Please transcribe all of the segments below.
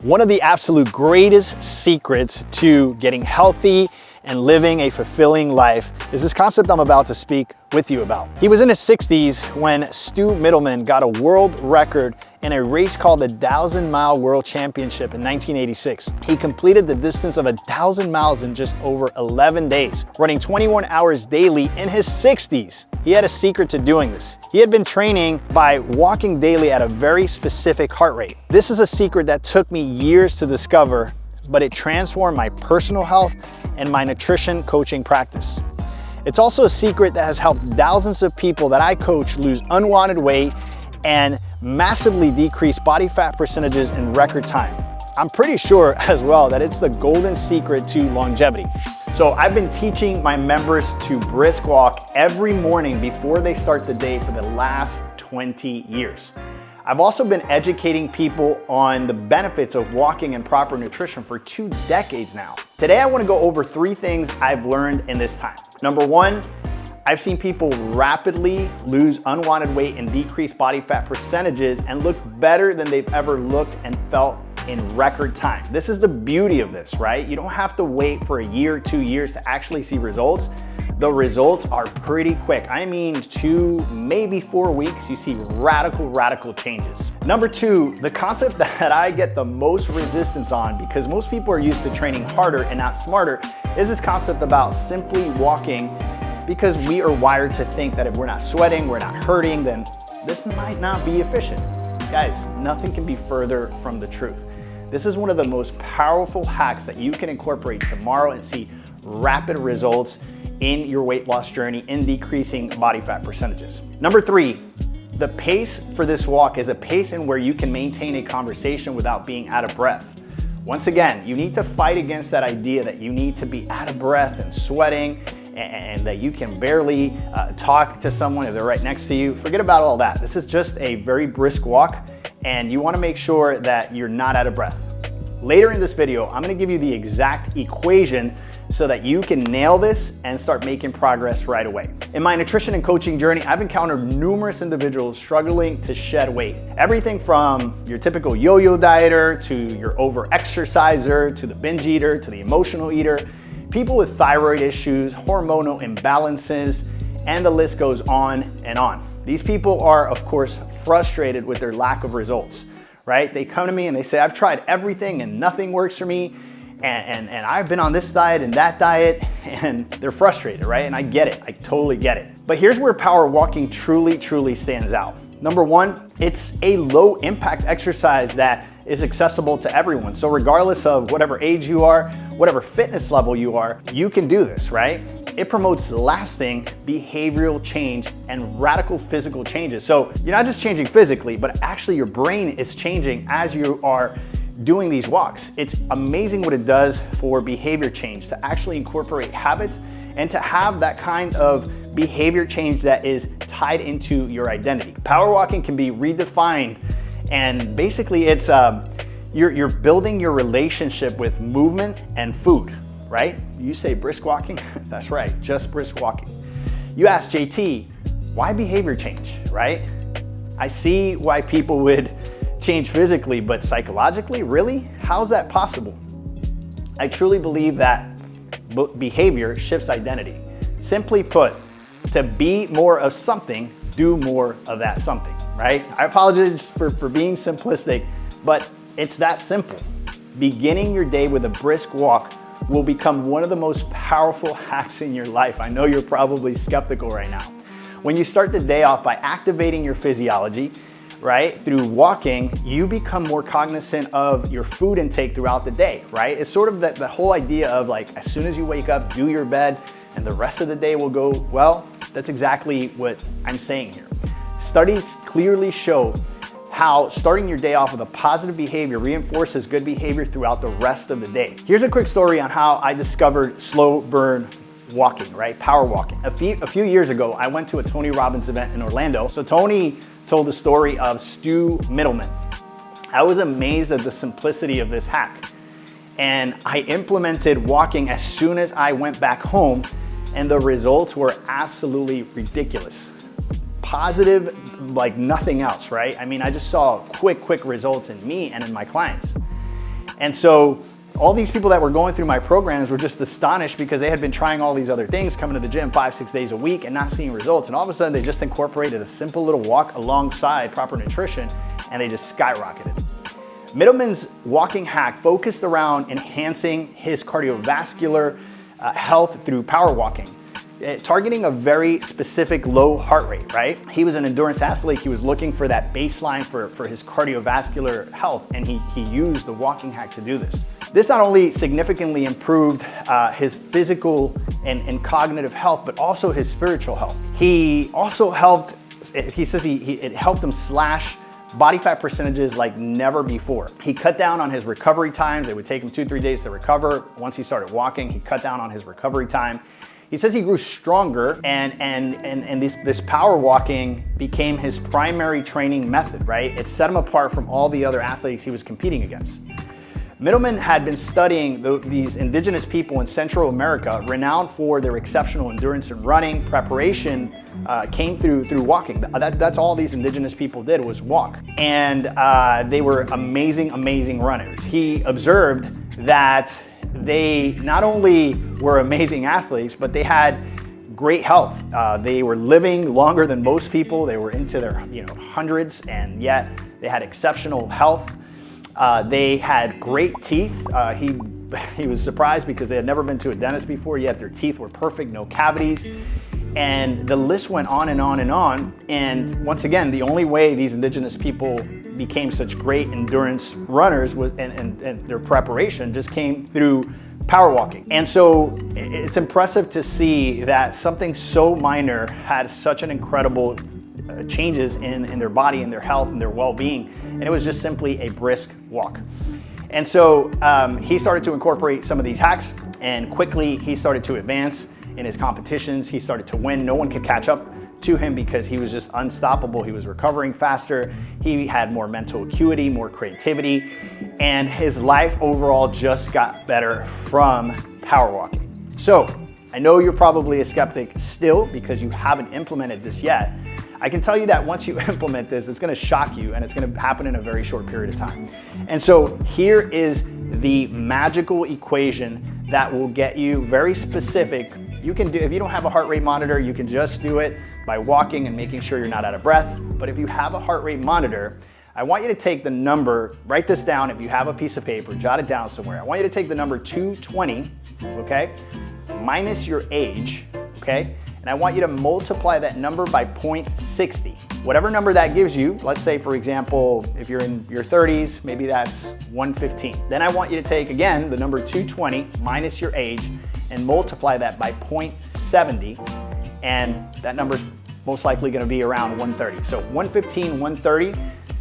One of the absolute greatest secrets to getting healthy and living a fulfilling life is this concept I'm about to speak with you about. He was in his 60s when Stu Middleman got a world record in a race called the 1,000-mile World Championship in 1986. He completed the distance of 1,000 miles in just over 11 days, running 21 hours daily in his 60s. He had a secret to doing this. He had been training by walking daily at a very specific heart rate. This is a secret that took me years to discover, but it transformed my personal health and my nutrition coaching practice. It's also a secret that has helped thousands of people that I coach lose unwanted weight and massively decrease body fat percentages in record time. I'm pretty sure as well that it's the golden secret to longevity. So I've been teaching my members to brisk walk every morning before they start the day for the last 20 years. I've also been educating people on the benefits of walking and proper nutrition for 2 decades now. Today I want to go over 3 things I've learned in this time. Number 1, I've seen people rapidly lose unwanted weight and decrease body fat percentages and look better than they've ever looked and felt in record time. This is the beauty of this, right? You don't have to wait for a year, 2 years to actually see results. The results are pretty quick. I mean 2, maybe 4 weeks, you see radical changes. Number 2, the concept that I get the most resistance on, because most people are used to training harder and not smarter, is this concept about simply walking, because we are wired to think that if we're not sweating, we're not hurting, then this might not be efficient. Guys, nothing can be further from the truth. This is one of the most powerful hacks that you can incorporate tomorrow and see rapid results in your weight loss journey in decreasing body fat percentages. Number 3, the pace for this walk is a pace in where you can maintain a conversation without being out of breath. Once again, you need to fight against that idea that you need to be out of breath and sweating and that you can barely talk to someone if they're right next to you. Forget about all that. This is just a very brisk walk, and you wanna make sure that you're not out of breath. Later in this video, I'm gonna give you the exact equation so that you can nail this and start making progress right away. In my nutrition and coaching journey, I've encountered numerous individuals struggling to shed weight. Everything from your typical yo-yo dieter to your over-exerciser to the binge eater to the emotional eater, people with thyroid issues, hormonal imbalances, and the list goes on and on. These people are, of course, frustrated with their lack of results, right? They come to me and they say, I've tried everything and nothing works for me. And I've been on this diet and that diet, and they're frustrated, right? And I get it, I totally get it. But here's where power walking truly stands out. Number 1, it's a low impact exercise that is accessible to everyone. So regardless of whatever age you are, whatever fitness level you are, you can do this, right? It promotes lasting behavioral change and radical physical changes. So you're not just changing physically, but actually your brain is changing as you are doing these walks. It's amazing what it does for behavior change, to actually incorporate habits and to have that kind of behavior change that is tied into your identity. Power walking can be redefined, and basically it's you're building your relationship with movement and food, right? You say brisk walking, that's right, just brisk walking. You ask JT, why behavior change, right? I see why people would change physically, but psychologically, really? How's that possible? I truly believe that behavior shifts identity. Simply put, to be more of something, do more of that something, right? I apologize for being simplistic, but it's that simple. Beginning your day with a brisk walk will become one of the most powerful hacks in your life. I know you're probably skeptical right now. When you start the day off by activating your physiology, right, through walking, you become more cognizant of your food intake throughout the day, right? It's sort of the whole idea of like, as soon as you wake up, do your bed, and the rest of the day will go well. That's exactly what I'm saying here. Studies clearly show how starting your day off with a positive behavior reinforces good behavior throughout the rest of the day. Here's a quick story on how I discovered slow burn walking, right? Power walking. A few years ago, I went to a Tony Robbins event in Orlando. So Tony told the story of Stu Middleman. I was amazed at the simplicity of this hack. And I implemented walking as soon as I went back home, and the results were absolutely ridiculous. Positive like nothing else, right? I mean, I just saw quick results in me and in my clients. And so all these people that were going through my programs were just astonished because they had been trying all these other things, coming to the gym 5-6 days a week and not seeing results. And all of a sudden they just incorporated a simple little walk alongside proper nutrition and they just skyrocketed. Middleman's walking hack focused around enhancing his cardiovascular health through power walking, targeting a very specific low heart rate, right? He was an endurance athlete. He was looking for that baseline for his cardiovascular health, and he used the walking hack to do this. This not only significantly improved his physical and cognitive health, but also his spiritual health. He also helped, he says it helped him slash body fat percentages like never before. He cut down on his recovery times. It would take him 2-3 days to recover. Once he started walking, he cut down on his recovery time. He says he grew stronger and this power walking became his primary training method, right? It set him apart from all the other athletes he was competing against. Middleman had been studying these indigenous people in Central America, renowned for their exceptional endurance in running. Preparation came through walking. That's all these indigenous people did, was walk. And they were amazing runners. He observed that they not only were amazing athletes, but they had great health. They were living longer than most people. They were into their hundreds, and yet they had exceptional health. They had great teeth. He was surprised because they had never been to a dentist before, yet their teeth were perfect, no cavities. And the list went on and on and on. And once again, the only way these indigenous people became such great endurance runners was, and their preparation just came through power walking. And so it's impressive to see that something so minor had such an incredible changes in their body and their health and their well-being. And it was just simply a brisk walk. And so he started to incorporate some of these hacks, and quickly he started to advance in his competitions. He started to win. No one could catch up to him because he was just unstoppable. He was recovering faster. He had more mental acuity, more creativity, and his life overall just got better from power walking. So I know you're probably a skeptic still because you haven't implemented this yet. I can tell you that once you implement this, it's gonna shock you and it's gonna happen in a very short period of time. And so here is the magical equation that will get you very specific. You can do, if you don't have a heart rate monitor, you can just do it by walking and making sure you're not out of breath. But if you have a heart rate monitor, I want you to take the number, write this down if you have a piece of paper, jot it down somewhere. I want you to take the number 220, okay, minus your age, okay? And I want you to multiply that number by 0.60. Whatever number that gives you, let's say for example, if you're in your 30s, maybe that's 115. Then I want you to take, again, the number 220 minus your age and multiply that by 0.70. And that number's most likely gonna be around 130. So 115, 130,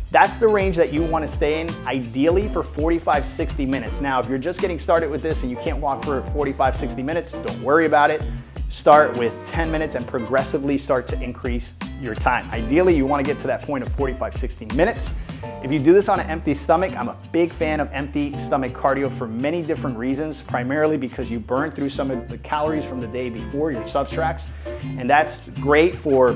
that's the range that you wanna stay in, ideally for 45, 60 minutes. Now, if you're just getting started with this and you can't walk for 45, 60 minutes, don't worry about it. Start with 10 minutes and progressively start to increase your time. Ideally, you want to get to that point of 45, 60 minutes. If you do this on an empty stomach, I'm a big fan of empty stomach cardio for many different reasons, primarily because you burn through some of the calories from the day before, your subtracts, and that's great for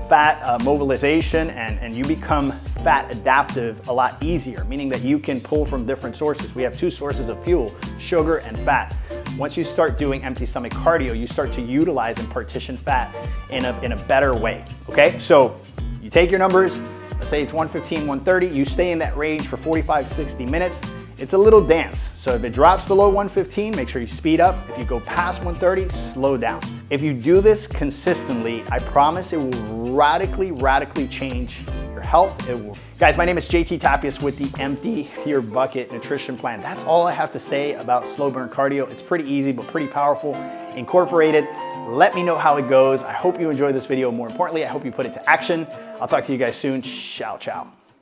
fat mobilization, and you become fat adaptive a lot easier, meaning that you can pull from different sources. We have two sources of fuel, sugar and fat. Once you start doing empty stomach cardio, you start to utilize and partition fat in a better way, okay? So you take your numbers, let's say it's 115, 130, you stay in that range for 45, 60 minutes. It's a little dance. So if it drops below 115, make sure you speed up. If you go past 130, slow down. If you do this consistently, I promise it will radically change your health. It will. Guys, my name is JT Tapias with the Empty Your Bucket Nutrition Plan. That's all I have to say about slow burn cardio. It's pretty easy, but pretty powerful. Incorporate it. Let me know how it goes. I hope you enjoyed this video. More importantly, I hope you put it to action. I'll talk to you guys soon. Ciao, ciao.